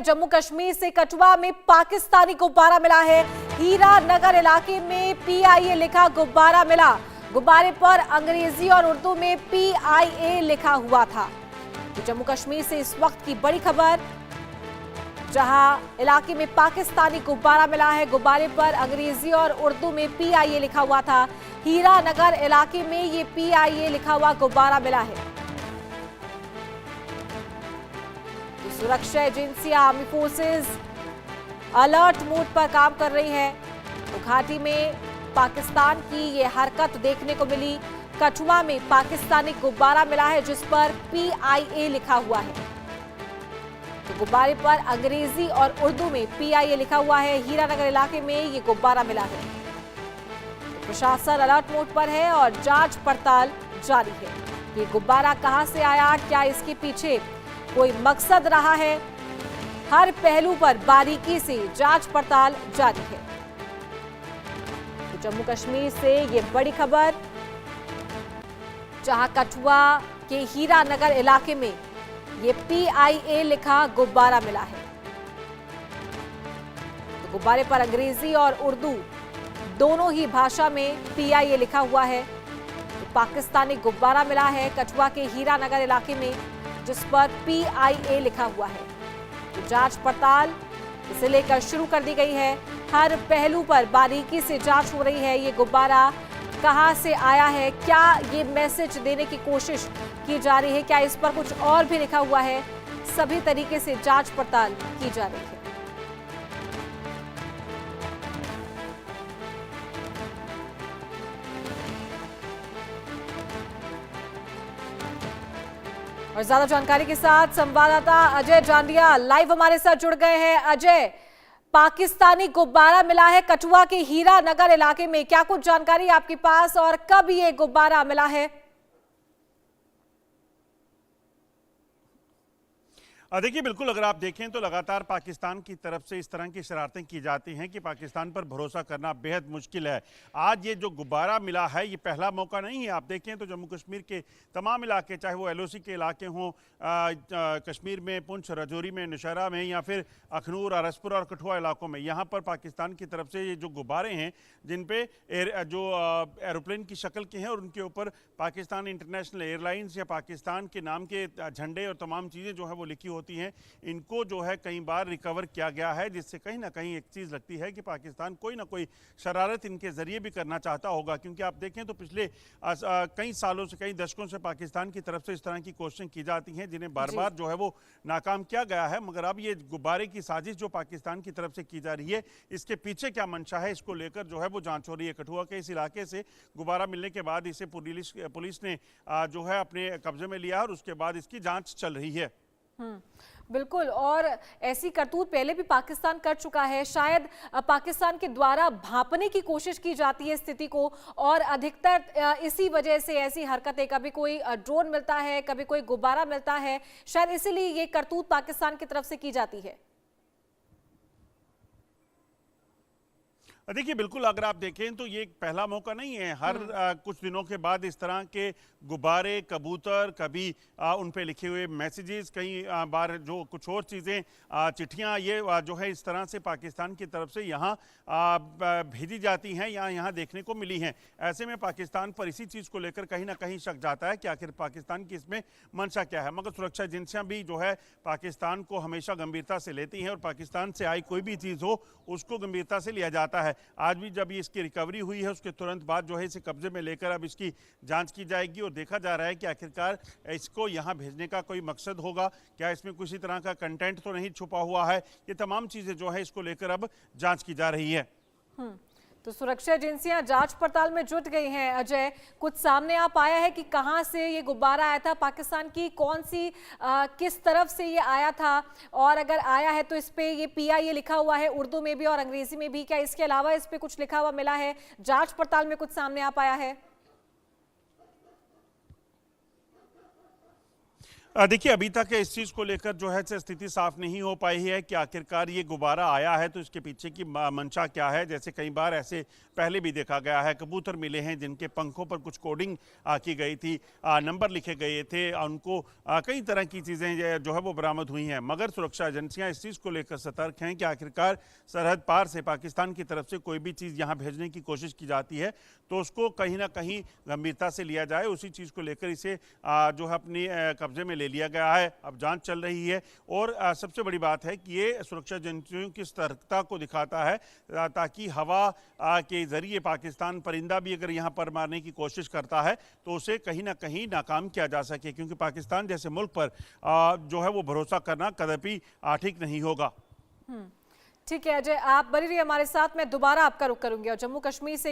जम्मू कश्मीर से कठुआ में पाकिस्तानी गुब्बारा मिला है। हीरा नगर इलाके में पीआईए लिखा गुब्बारा मिला। गुब्बारे पर अंग्रेजी और उर्दू में पीआईए लिखा हुआ था। तो जम्मू कश्मीर से इस वक्त की बड़ी खबर, जहां इलाके में पाकिस्तानी गुब्बारा मिला है। गुब्बारे पर अंग्रेजी और उर्दू में पीआईए लिखा हुआ था। हीरा नगर इलाके में ये पीआईए लिखा हुआ गुब्बारा मिला है। सुरक्षा एजेंसियां, आर्मी फोर्सेस अलर्ट मोड पर काम कर रही है। तो घाटी में पाकिस्तान की ये हरकत देखने को मिली। कठुआ में पाकिस्तानी गुब्बारा मिला है जिस पर पीआईए लिखा हुआ है। तो गुब्बारे पर अंग्रेजी और उर्दू में पीआईए लिखा हुआ है। हीरानगर इलाके में ये गुब्बारा मिला है। तो प्रशासन अलर्ट मोड पर है और जांच पड़ताल जारी है। ये गुब्बारा कहां से आया, क्या इसके पीछे कोई मकसद रहा है, हर पहलू पर बारीकी से जांच पड़ताल जारी है। तो जम्मू कश्मीर से ये बड़ी खबर, जहां कठुआ के हीरानगर इलाके में ये पीआईए लिखा गुब्बारा मिला है। तो गुब्बारे पर अंग्रेजी और उर्दू दोनों ही भाषा में पीआईए लिखा हुआ है। तो पाकिस्तानी गुब्बारा मिला है कठुआ के हीरानगर इलाके में, जिस पर पीआईए लिखा हुआ है। तो जांच पड़ताल इसे लेकर शुरू कर दी गई है। हर पहलू पर बारीकी से जांच हो रही है। ये गुब्बारा कहां से आया है, क्या ये मैसेज देने की कोशिश की जा रही है, क्या इस पर कुछ और भी लिखा हुआ है, सभी तरीके से जांच पड़ताल की जा रही है। और ज्यादा जानकारी के साथ संवाददाता अजय जांडिया लाइव हमारे साथ जुड़ गए हैं। अजय, पाकिस्तानी गुब्बारा मिला है कठुआ के हीरानगर इलाके में, क्या कुछ जानकारी आपके पास और कब ये गुब्बारा मिला है? देखिए, बिल्कुल अगर आप देखें तो लगातार पाकिस्तान की तरफ से इस तरह की शरारतें की जाती हैं कि पाकिस्तान पर भरोसा करना बेहद मुश्किल है। आज ये जो गुब्बारा मिला है ये पहला मौका नहीं है। आप देखें तो जम्मू कश्मीर के तमाम इलाके, चाहे वो एलओसी के इलाके हों, कश्मीर में पुंछ, राजौरी में, नौशहरा में, या फिर अखनूर, अरसपुर और कठुआ इलाकों में, यहाँ पर पाकिस्तान की तरफ से ये जो गुब्बारे हैं जिन पे जो एरोप्लेन की शक्ल के हैं और उनके ऊपर पाकिस्तान इंटरनेशनल एयरलाइंस या पाकिस्तान के नाम के झंडे और तमाम चीज़ें जो है वो लिखी होती हैं, इनको जो है कई बार रिकवर किया गया है, जिससे कहीं ना कहीं एक चीज़ लगती है कि पाकिस्तान कोई ना कोई शरारत इनके ज़रिए भी करना चाहता होगा। क्योंकि आप देखें तो पिछले कई सालों से, कई दशकों से पाकिस्तान की तरफ से इस तरह की कोशिशें की जाती हैं जिन्हें बार बार जो है वो नाकाम किया गया है। मगर अब ये गुब्बारे की साजिश जो पाकिस्तान की तरफ से की जा रही है, इसके पीछे क्या मंशा है, इसको लेकर जो है वो जांच हो रही है। कठुआ के इस इलाके से गुब्बारा मिलने के बाद इसे पुलिस ने जो है अपने कब्जे में लिया और उसके बाद इसकी जांच चल रही है। बिल्कुल, और ऐसी करतूत पहले भी पाकिस्तान कर चुका है। शायद पाकिस्तान के द्वारा भांपने की कोशिश की जाती है स्थिति को, और अधिकतर इसी वजह से ऐसी हरकतें, कभी कोई ड्रोन मिलता है, कभी कोई गुब्बारा मिलता है, शायद इसीलिए ये करतूत पाकिस्तान की तरफ से की जाती है। देखिए, बिल्कुल अगर आप देखें तो ये पहला मौका नहीं है। हर कुछ दिनों के बाद इस तरह के गुब्बारे, कबूतर, कभी उन पे लिखे हुए मैसेजेस, कई बार जो कुछ और चीज़ें, चिट्ठियाँ, ये जो है इस तरह से पाकिस्तान की तरफ से यहाँ भेजी जाती हैं या यहाँ देखने को मिली हैं। ऐसे में पाकिस्तान पर इसी चीज़ को लेकर कहीं ना कहीं शक जाता है कि आखिर पाकिस्तान की इसमें मंशा क्या है। मगर सुरक्षा एजेंसियाँ भी जो है पाकिस्तान को हमेशा गंभीरता से लेती हैं और पाकिस्तान से आई कोई भी चीज़ हो उसको गंभीरता से लिया जाता है। आज भी जब इसकी रिकवरी हुई है उसके तुरंत बाद जो है इसे कब्जे में लेकर अब इसकी जांच की जाएगी और देखा जा रहा है कि आखिरकार इसको यहाँ भेजने का कोई मकसद होगा, क्या इसमें किसी तरह का कंटेंट तो नहीं छुपा हुआ है। ये तमाम चीज़ें जो है इसको लेकर अब जांच की जा रही है। तो सुरक्षा एजेंसियां जांच पड़ताल में जुट गई हैं। अजय, कुछ सामने आ पाया है कि कहां से ये गुब्बारा आया था, पाकिस्तान की कौन सी किस तरफ से ये आया था, और अगर आया है तो इस पे ये पीआईए लिखा हुआ है उर्दू में भी और अंग्रेजी में भी, क्या इसके अलावा इस पे कुछ लिखा हुआ मिला है? जांच पड़ताल में कुछ सामने आ पाया है? देखिए, अभी तक इस चीज़ को लेकर जो है से स्थिति साफ नहीं हो पाई है कि आखिरकार ये गुब्बारा आया है तो इसके पीछे की मंशा क्या है। जैसे कई बार ऐसे पहले भी देखा गया है, कबूतर मिले हैं जिनके पंखों पर कुछ कोडिंग की गई थी, नंबर लिखे गए थे, उनको कई तरह की चीज़ें जो है वो बरामद हुई हैं। मगर सुरक्षा एजेंसियां इस चीज़ को लेकर सतर्क हैं कि आखिरकार सरहद पार से पाकिस्तान की तरफ से कोई भी चीज़ यहाँ भेजने की कोशिश की जाती है तो उसको कहीं ना कहीं गंभीरता से लिया जाए। उसी चीज़ को लेकर इसे जो है अपनी कब्जे में ले लिया गया है। अब जांच चल रही है और सबसे बड़ी बात है कि ये सुरक्षा एजेंसियों की सतर्कता को दिखाता है ताकि हवा के जरिए पाकिस्तान परिंदा भी अगर यहाँ पर मारने की कोशिश करता है तो उसे कहीं ना कहीं नाकाम किया जा सके, क्योंकि पाकिस्तान जैसे मुल्क पर जो है वो भरोसा करना कदापि ठीक नहीं होगा। ठीक है अजय, आप बनी रहिए हमारे साथ, मैं दोबारा आपका रुख करूंगी और जम्मू कश्मीर से